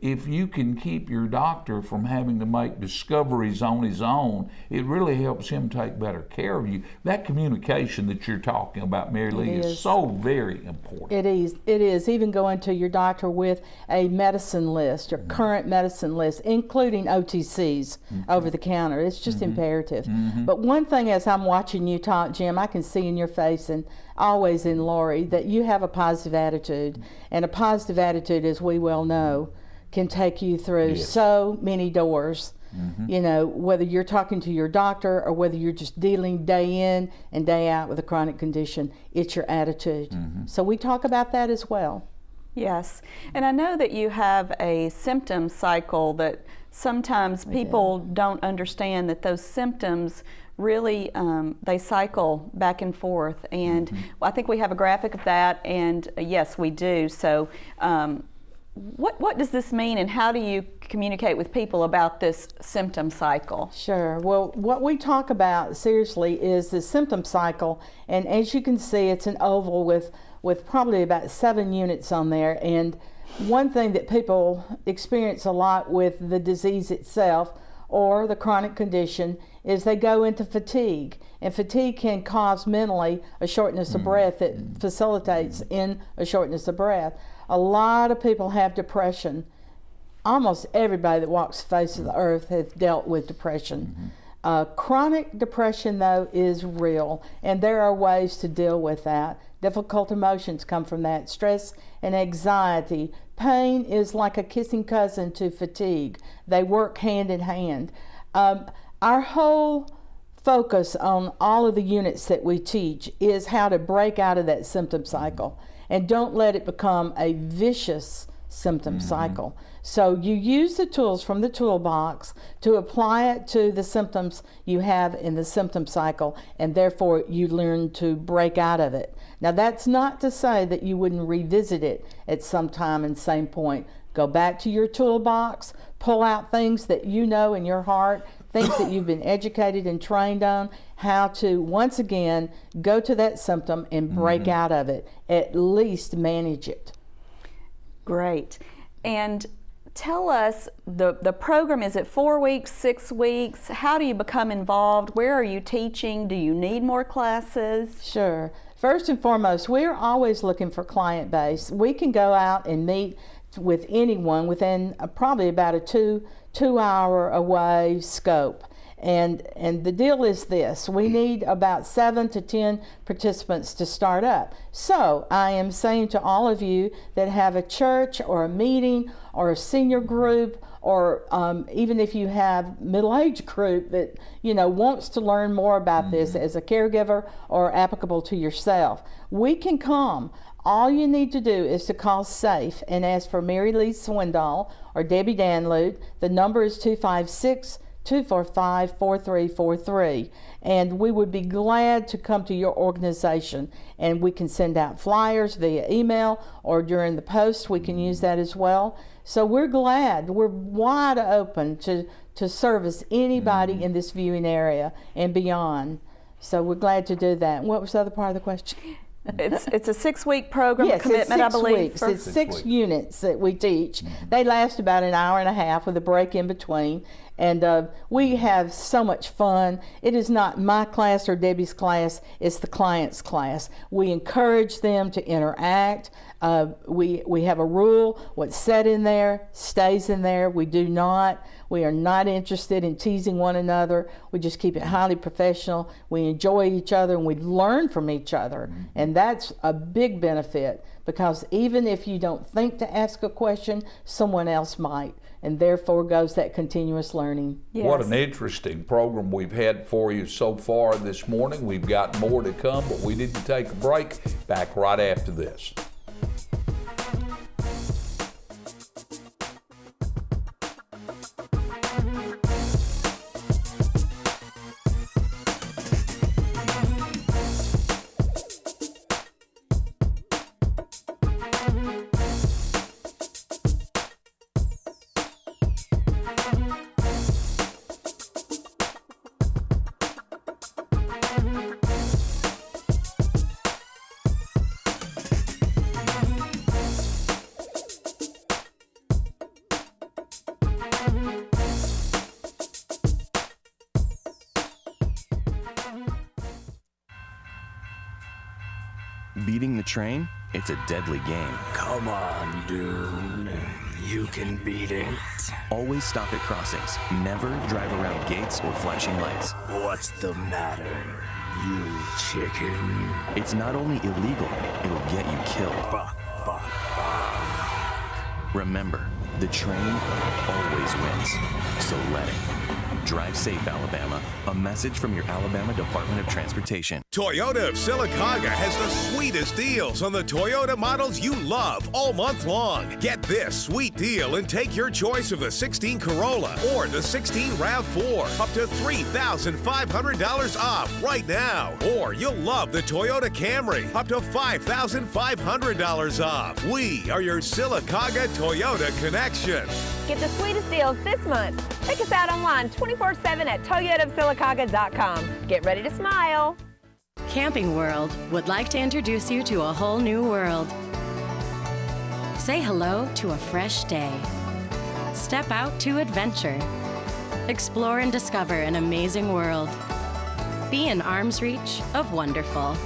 if you can keep your doctor from having to make discoveries on his own, it really helps him take better care of you. That communication that you're talking about, Mary Lee, is so very important. It is. Even going to your doctor with a medicine list, your current medicine list, including OTCs, over the counter. It's just imperative. But one thing, as I'm watching you talk, Jim, I can see in your face, and always in Lori, that you have a positive attitude. And a positive attitude, as we well know, can take you through so many doors. You know, whether you're talking to your doctor or whether you're just dealing day in and day out with a chronic condition, it's your attitude. So we talk about that as well. Yes, and I know that you have a symptom cycle that sometimes people don't understand, that those symptoms really, they cycle back and forth. And I think we have a graphic of that, and yes, we do. So what does this mean, and how do you communicate with people about this symptom cycle? Sure. Well, what we talk about seriously is the symptom cycle, and as you can see, it's an oval with probably about 7 units on there. And one thing that people experience a lot with the disease itself or the chronic condition is they go into fatigue, and fatigue can cause mentally a shortness of breath that facilitates in a shortness of breath. A lot of people have depression. Almost everybody that walks the face of the earth has dealt with depression. Chronic depression, though, is real, and there are ways to deal with that. Difficult emotions come from that. Stress and anxiety. Pain is like a kissing cousin to fatigue. They work hand in hand. Our whole focus on all of the units that we teach is how to break out of that symptom cycle, and don't let it become a vicious symptom cycle. So you use the tools from the toolbox to apply it to the symptoms you have in the symptom cycle, and therefore you learn to break out of it. Now, that's not to say that you wouldn't revisit it at some time and same point. Go back to your toolbox, pull out things that you know in your heart, things that you've been educated and trained on, how to once again go to that symptom and break out of it, at least manage it. Great. And tell us, the program, is it 4 weeks, 6 weeks? How do you become involved? Where are you teaching? Do you need more classes? Sure. First and foremost, we're always looking for client base. We can go out and meet with anyone within probably about a two hour away scope. And the deal is this: we need about 7 to 10 participants to start up. So I am saying to all of you that have a church or a meeting or a senior group, or even if you have middle-aged group that wants to learn more about this as a caregiver or applicable to yourself, we can come. All you need to do is to call SAFE and ask for Mary Lee Swindoll or Debbie Danlute. The number is 256-245-4343, and we would be glad to come to your organization, and we can send out flyers via email, or during the post we can use that as well. So we're glad, we're wide open to service anybody in this viewing area and beyond. So we're glad to do that. What was the other part of the question? It's a 6-week program commitment, it's 6 I believe. Weeks. It's 6 units that we teach. They last about an hour and a half with a break in between. And we have so much fun. It is not my class or Debbie's class, it's the client's class. We encourage them to interact. We have a rule: what's said in there stays in there. We are not interested in teasing one another. We just keep it highly professional. We enjoy each other and we learn from each other. And that's a big benefit, because even if you don't think to ask a question, someone else might. And therefore goes that continuous learning. Yes. What an interesting program we've had for you so far this morning. We've got more to come, but we need to take a break. Back right after this. Beating the train? It's a deadly game. Come on, dude. You can beat it. Always stop at crossings. Never drive around gates or flashing lights. What's the matter, you chicken? It's not only illegal, it'll get you killed. Remember, the train always wins, so let it. Drive safe, Alabama. A message from your Alabama Department of Transportation. Toyota of Sylacauga has the sweetest deals on the Toyota models you love all month long. Get this sweet deal and take your choice of the 16 Corolla or the 16 RAV4 up to $3,500 off right now. Or you'll love the Toyota Camry up to $5,500 off. We are your Sylacauga Toyota connection. Get the sweetest deals this month. Check us out online 24/7 at toyotaofsylacauga.com. Get ready to smile. Camping World would like to introduce you to a whole new world. Say hello to a fresh day. Step out to adventure. Explore and discover an amazing world. Be in arm's reach of wonderful.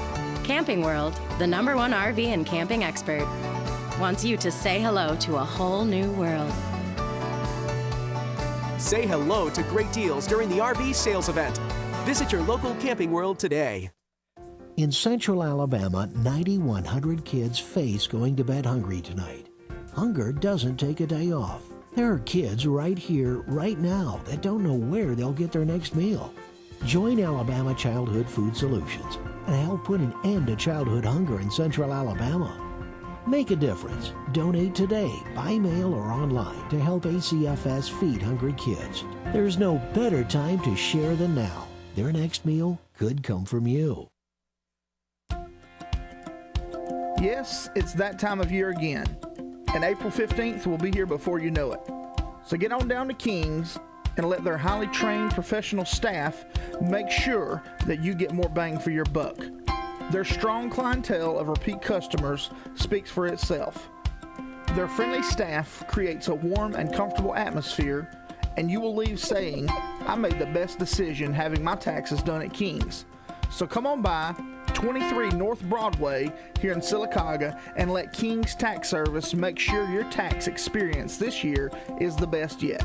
Camping World, the #1 RV and camping expert, wants you to say hello to a whole new world. Say hello to great deals during the RV sales event. Visit your local Camping World today. In Central Alabama, 9,100 kids face going to bed hungry tonight. Hunger doesn't take a day off. There are kids right here, right now, that don't know where they'll get their next meal. Join Alabama Childhood Food Solutions and help put an end to childhood hunger in Central Alabama. Make a difference. Donate today, by mail or online, to help ACFS feed hungry kids. There's no better time to share than now. Their next meal could come from you. Yes, it's that time of year again. And April 15th will be here before you know it. So get on down to King's and let their highly trained professional staff make sure that you get more bang for your buck. Their strong clientele of repeat customers speaks for itself. Their friendly staff creates a warm and comfortable atmosphere, and you will leave saying, I made the best decision having my taxes done at King's. So come on by 23 North Broadway here in Sylacauga and let King's Tax Service make sure your tax experience this year is the best yet.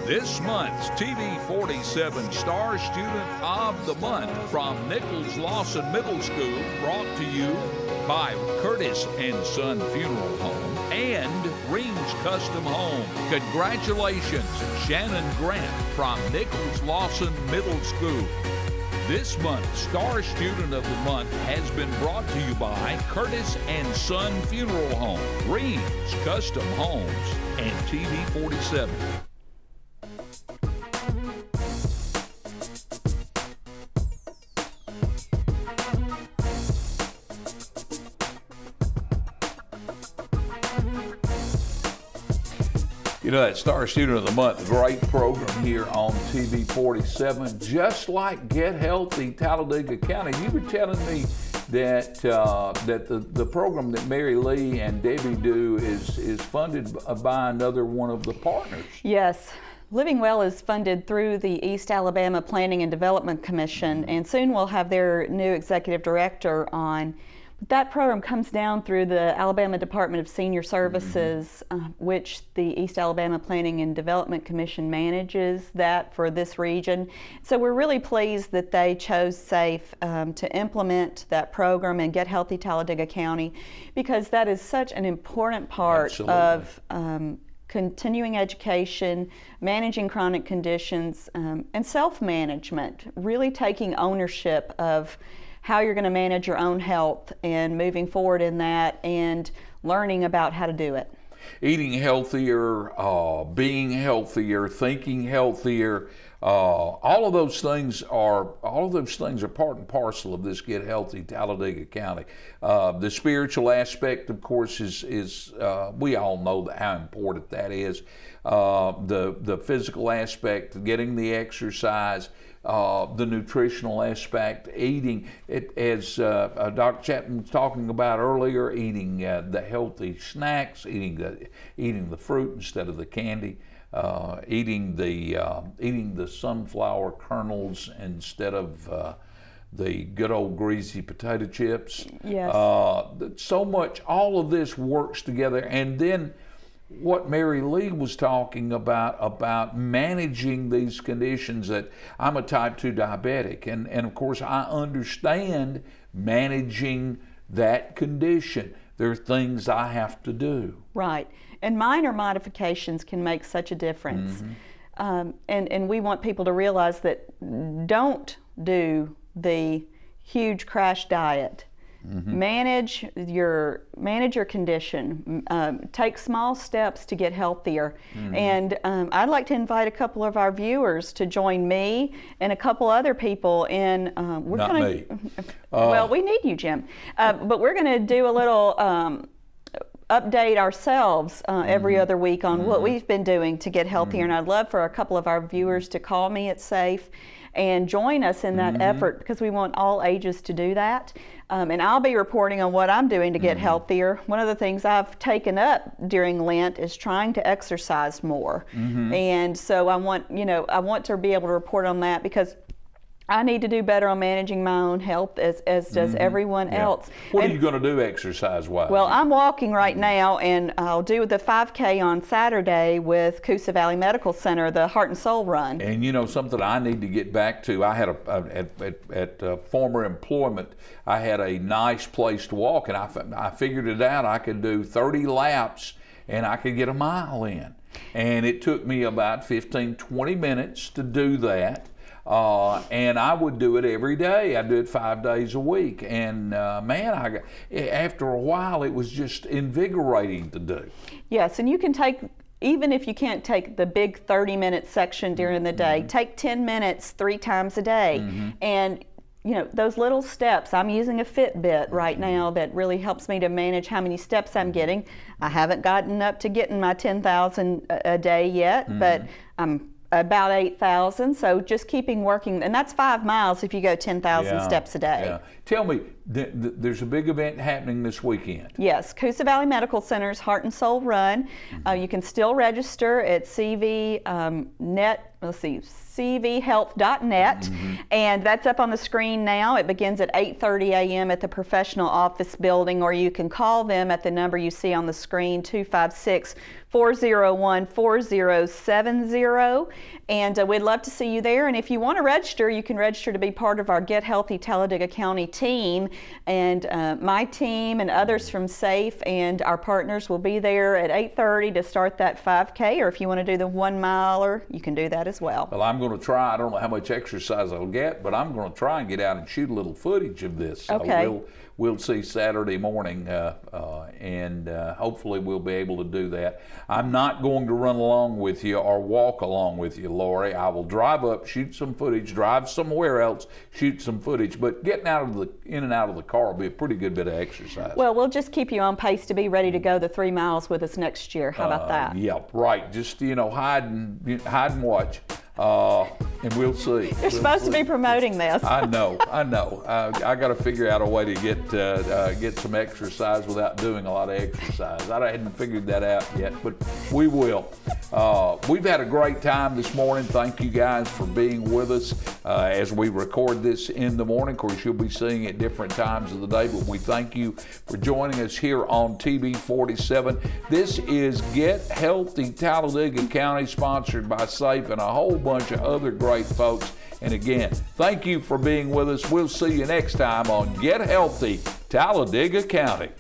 This month's TV 47 Star Student of the Month from Nichols Lawson Middle School, brought to you by Curtis and Son Funeral Home and Rings Custom Home. Congratulations, Shannon Grant from Nichols Lawson Middle School. This month's Star Student of the Month has been brought to you by Curtis and Son Funeral Home, Rings Custom Homes, and TV 47. You know, that Star Student of the Month, great program here on TV 47, just like Get Healthy Talladega County. You were telling me that the program that Mary Lee and Debbie do is funded by another one of the partners. Yes. Living Well is funded through the East Alabama Planning and Development Commission, and soon we'll have their new executive director on. That program comes down through the Alabama Department of Senior Services, which the East Alabama Planning and Development Commission manages that for this region. So we're really pleased that they chose SAFE to implement that program and Get Healthy Talladega County, because that is such an important part of continuing education, managing chronic conditions, and self-management, really taking ownership of how you're going to manage your own health and moving forward in that and learning about how to do it. Eating healthier, being healthier, thinking healthier, all of those things are part and parcel of this Get Healthy Talladega County. The spiritual aspect, of course, is we all know how important that is. The physical aspect, getting the exercise, the nutritional aspect, eating it, as Dr. Chapman was talking about earlier, eating the healthy snacks, eating the fruit instead of the candy. eating the sunflower kernels instead of the good old greasy potato chips. Yes. So much, all of this works together. And then what Mary Lee was talking about managing these conditions, that I'm a type 2 diabetic, and of course I understand managing that condition. There are things I have to do. Right, and minor modifications can make such a difference. And we want people to realize that don't do the huge crash diet. Manage your condition. Take small steps to get healthier. And I'd like to invite a couple of our viewers to join me and a couple other people in. Not me. Well, we need you, Jim. But we're going to do a little update ourselves every other week on what we've been doing to get healthier. And I'd love for a couple of our viewers to call me at SAFE and join us in that effort, because we want all ages to do that. And I'll be reporting on what I'm doing to get healthier. One of the things I've taken up during Lent is trying to exercise more. And so I want to be able to report on that, because I need to do better on managing my own health, as does everyone else. What are you going to do exercise-wise? Well, I'm walking right now, and I'll do the 5K on Saturday with Coosa Valley Medical Center, the Heart and Soul Run. And you know, something I need to get back to, I had at former employment, I had a nice place to walk, and I figured it out. I could do 30 laps and I could get a mile in. And it took me about 15, 20 minutes to do that. And I would do it every day. I'd do it 5 days a week. And man, after a while, it was just invigorating to do. Yes, and you can take, even if you can't take the big 30-minute section during the day, take 10 minutes 3 times a day. And you know, those little steps, I'm using a Fitbit right now that really helps me to manage how many steps I'm getting. I haven't gotten up to getting my 10,000 a day yet, but I'm about 8,000, so just keeping working, and that's 5 miles if you go 10,000 steps a day. Yeah. Tell me, there's a big event happening this weekend. Yes, Coosa Valley Medical Center's Heart and Soul Run. You can still register at cvhealth.net, and that's up on the screen now. It begins at 8:30 a.m. at the professional office building, or you can call them at the number you see on the screen, 256-401-4070, and we'd love to see you there. And if you want to register, you can register to be part of our Get Healthy Talladega County team, and my team and others from SAFE and our partners will be there at 8:30 to start that 5K, or if you want to do the 1 miler, you can do that as well. Well, I'm going to try. I don't know how much exercise I'll get, but I'm going to try and get out and shoot a little footage of this. So okay. We'll see Saturday morning, and hopefully we'll be able to do that. I'm not going to run along with you or walk along with you, Lori. I will drive up, shoot some footage, drive somewhere else, shoot some footage. But getting in and out of the car will be a pretty good bit of exercise. Well, we'll just keep you on pace to be ready to go the 3 miles with us next year. How about that? Yeah, right. Just hide and watch. And we'll see. You're supposed to be promoting this. I know. I got to figure out a way to get some exercise without doing a lot of exercise. I hadn't figured that out yet, but we will. We've had a great time this morning. Thank you guys for being with us as we record this in the morning. Of course, you'll be seeing it different times of the day, but we thank you for joining us here on TV 47. This is Get Healthy Talladega County, sponsored by SAFE and a whole bunch of other great folks. And again, thank you for being with us. We'll see you next time on Get Healthy Talladega County.